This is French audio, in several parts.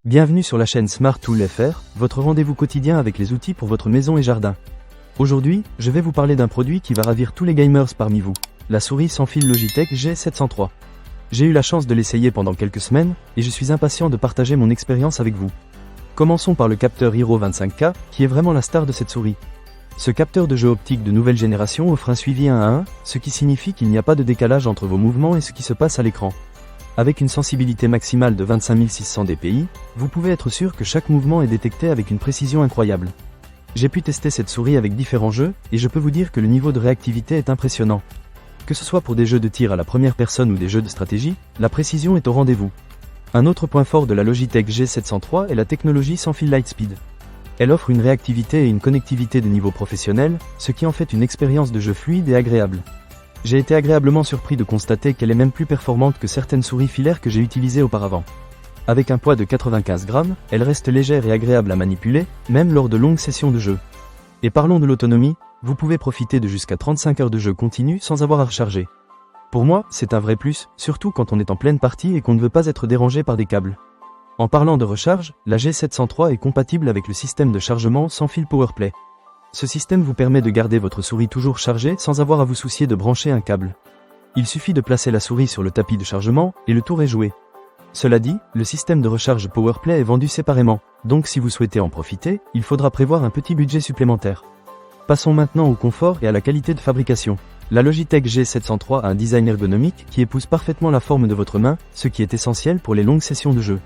Bienvenue sur la chaîne Smart Tool FR, votre rendez-vous quotidien avec les outils pour votre maison et jardin. Aujourd'hui, je vais vous parler d'un produit qui va ravir tous les gamers parmi vous, la souris sans fil Logitech G703. J'ai eu la chance de l'essayer pendant quelques semaines, et je suis impatient de partager mon expérience avec vous. Commençons par le capteur Hero 25K, qui est vraiment la star de cette souris. Ce capteur de jeu optique de nouvelle génération offre un suivi 1 à 1, ce qui signifie qu'il n'y a pas de décalage entre vos mouvements et ce qui se passe à l'écran. Avec une sensibilité maximale de 25 600 dpi, vous pouvez être sûr que chaque mouvement est détecté avec une précision incroyable. J'ai pu tester cette souris avec différents jeux, et je peux vous dire que le niveau de réactivité est impressionnant. Que ce soit pour des jeux de tir à la première personne ou des jeux de stratégie, la précision est au rendez-vous. Un autre point fort de la Logitech G703 est la technologie sans fil Lightspeed. Elle offre une réactivité et une connectivité de niveau professionnel, ce qui en fait une expérience de jeu fluide et agréable. J'ai été agréablement surpris de constater qu'elle est même plus performante que certaines souris filaires que j'ai utilisées auparavant. Avec un poids de 95 grammes, elle reste légère et agréable à manipuler, même lors de longues sessions de jeu. Et parlons de l'autonomie, vous pouvez profiter de jusqu'à 35 heures de jeu continu sans avoir à recharger. Pour moi, c'est un vrai plus, surtout quand on est en pleine partie et qu'on ne veut pas être dérangé par des câbles. En parlant de recharge, la G703 est compatible avec le système de chargement sans fil PowerPlay. Ce système vous permet de garder votre souris toujours chargée sans avoir à vous soucier de brancher un câble. Il suffit de placer la souris sur le tapis de chargement, et le tour est joué. Cela dit, le système de recharge PowerPlay est vendu séparément, donc si vous souhaitez en profiter, il faudra prévoir un petit budget supplémentaire. Passons maintenant au confort et à la qualité de fabrication. La Logitech G703 a un design ergonomique qui épouse parfaitement la forme de votre main, ce qui est essentiel pour les longues sessions de jeu.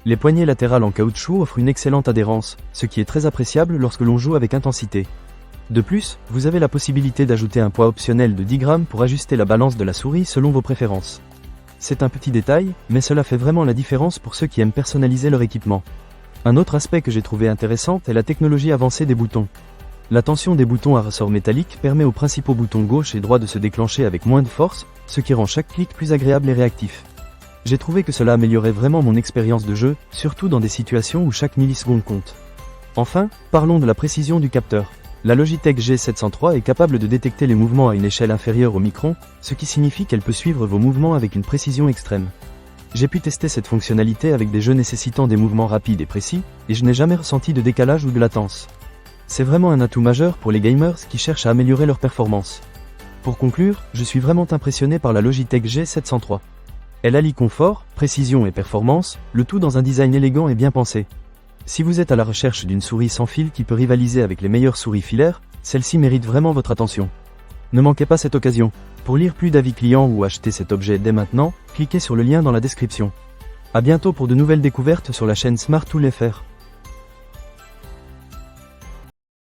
Les poignées latérales en caoutchouc offrent une excellente adhérence, ce qui est très appréciable lorsque l'on joue avec intensité. De plus, vous avez la possibilité d'ajouter un poids optionnel de 10 grammes pour ajuster la balance de la souris selon vos préférences. C'est un petit détail, mais cela fait vraiment la différence pour ceux qui aiment personnaliser leur équipement. Un autre aspect que j'ai trouvé intéressant est la technologie avancée des boutons. La tension des boutons à ressort métallique permet aux principaux boutons gauche et droit de se déclencher avec moins de force, ce qui rend chaque clic plus agréable et réactif. J'ai trouvé que cela améliorait vraiment mon expérience de jeu, surtout dans des situations où chaque milliseconde compte. Enfin, parlons de la précision du capteur. La Logitech G703 est capable de détecter les mouvements à une échelle inférieure au micron, ce qui signifie qu'elle peut suivre vos mouvements avec une précision extrême. J'ai pu tester cette fonctionnalité avec des jeux nécessitant des mouvements rapides et précis, et je n'ai jamais ressenti de décalage ou de latence. C'est vraiment un atout majeur pour les gamers qui cherchent à améliorer leur performance. Pour conclure, je suis vraiment impressionné par la Logitech G703. Elle allie confort, précision et performance, le tout dans un design élégant et bien pensé. Si vous êtes à la recherche d'une souris sans fil qui peut rivaliser avec les meilleures souris filaires, celle-ci mérite vraiment votre attention. Ne manquez pas cette occasion. Pour lire plus d'avis clients ou acheter cet objet dès maintenant, cliquez sur le lien dans la description. À bientôt pour de nouvelles découvertes sur la chaîne Smart Tool FR.